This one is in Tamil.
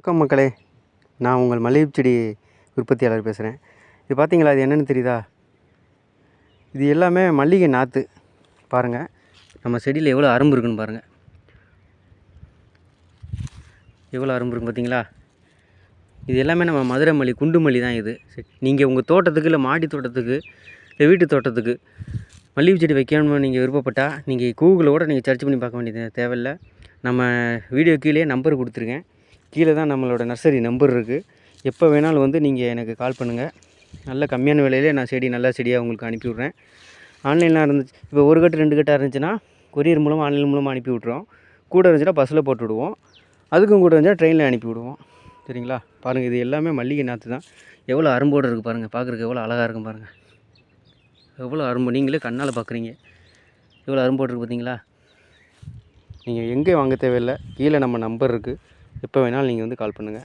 வணக்கம் மக்களே, நான் உங்கள் மல்லிகை செடி உற்பத்தியாளர் பேசுகிறேன். இது பார்த்தீங்களா, இது என்னென்னு தெரியுதா? இது எல்லாமே மல்லிகை நாற்று. பாருங்கள், நம்ம செடியில் எவ்வளோ அரும்பு இருக்குன்னு பாருங்கள். எவ்வளோ அரும்பு இருக்குது பார்த்தீங்களா? இது எல்லாமே நம்ம மதுரை மல்லி, குண்டு மல்லி தான் இது. நீங்கள் உங்கள் தோட்டத்துக்கு, இல்லை மாடி தோட்டத்துக்கு, இல்லை வீட்டு தோட்டத்துக்கு மல்லிகை செடி வைக்கணும்னு நீங்கள் விருப்பப்பட்டால் நீங்கள் கூகுளில் கூட நீங்கள் சர்ச் பண்ணி பார்க்க வேண்டியது தேவையில்லை. நம்ம வீடியோ கீழே நம்பர் கொடுத்துருக்கேன். கீழே தான் நம்மளோட நர்சரி நம்பர் இருக்குது. எப்போ வேணாலும் வந்து நீங்கள் எனக்கு கால் பண்ணுங்கள். நல்ல கம்மியான விலையிலே நான் செடி நல்ல செடியாக உங்களுக்கு அனுப்பி விட்றேன். ஆன்லைனில் இருந்துச்சு, இப்போ 1 கட்டு 2 கட்டாக இருந்துச்சுன்னா கொரியர் மூலமாக ஆன்லைன் மூலமாக அனுப்பி விட்ருவோம். கூட இருந்துச்சுன்னா பஸ்ஸில் போட்டு விடுவோம். அதுக்கும் கூட இருந்துச்சுன்னா ட்ரெயினில் அனுப்பி விடுவோம். சரிங்களா? பாருங்கள், இது எல்லாமே மல்லிகை நாற்று தான். எவ்வளோ அரும்போடு இருக்குது பாருங்கள். பார்க்குறதுக்கு எவ்வளோ அழகாக இருக்கும் பாருங்கள். எவ்வளோ அரும்பு, நீங்களே கண்ணால் பார்க்குறீங்க. எவ்வளோ அரும்போடு இருக்குது பார்த்தீங்களா? நீங்கள் எங்கே வாங்க தேவையில்லை. கீழே நம்ம நம்பர் இருக்குது. எப்போ வேணாலும் நீங்கள் வந்து கால் பண்ணுங்கள்.